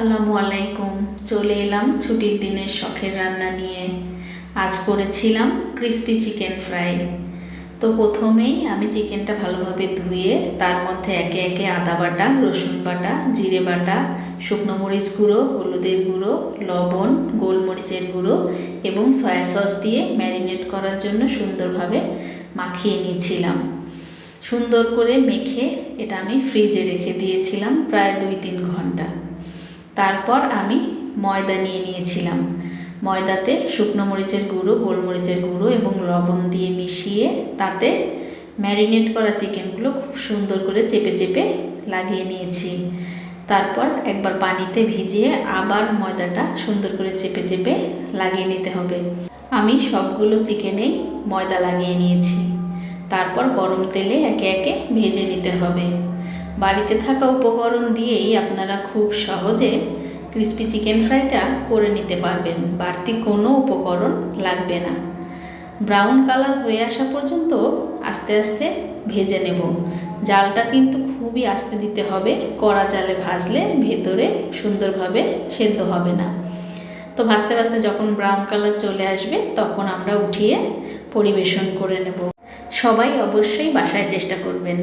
আসসালামু আলাইকুম। চলে এলাম ছুটির দিনের শখের রান্না নিয়ে। আজ করেছিলাম ক্রিস্পি চিকেন ফ্রাই। তো প্রথমেই আমি চিকেনটা ভালোভাবে ধুয়ে তার মধ্যে একে একে আদা বাটা, রসুন বাটা, জিরে বাটা, শুকনো মরিচ গুঁড়ো, হলুদের গুঁড়ো, লবণ, গোলমরিচের গুঁড়ো এবং সয়া সস দিয়ে ম্যারিনেট করার জন্য সুন্দরভাবে মাখিয়ে নিয়েছিলাম। সুন্দর করে মেখে এটা আমি ফ্রিজে রেখে দিয়েছিলাম প্রায় 2-3 ঘন্টা। তারপর আমি ময়দা নিয়ে নিয়েছিলাম। ময়দাতে শুকনো মরিচের গুঁড়ো, গোলমরিচের গুঁড়ো এবং লবণ দিয়ে মিশিয়ে তাতে ম্যারিনেট করা চিকেনগুলো খুব সুন্দর করে চেপে চেপে লাগিয়ে নিয়েছি। তারপর একবার পানিতে ভিজিয়ে আবার ময়দাটা সুন্দর করে চেপে চেপে লাগিয়ে নিতে হবে। আমি সবগুলো চিকেনেই ময়দা লাগিয়ে নিয়েছি। তারপর গরম তেলে একে একে ভেজে নিতে হবে। বাড়িতে থাকা উপকরণ দিয়েই আপনারা খুব সহজে ক্রিস্পি চিকেন ফ্রাইটা করে নিতে পারবেন। বাড়তি কোনো উপকরণ লাগবে না। ব্রাউন কালার হয়ে আসা পর্যন্ত আস্তে আস্তে ভেজে নেব। জালটা কিন্তু খুবই আস্তে দিতে হবে। কড়া জালে ভাজলে ভেতরে সুন্দরভাবে সেদ্ধ হবে না। তো ভাজতে ভাজতে যখন ব্রাউন কালার চলে আসবে তখন আমরা উঠিয়ে পরিবেশন করে নেব। সবাই অবশ্যই বাসায় চেষ্টা করবেন।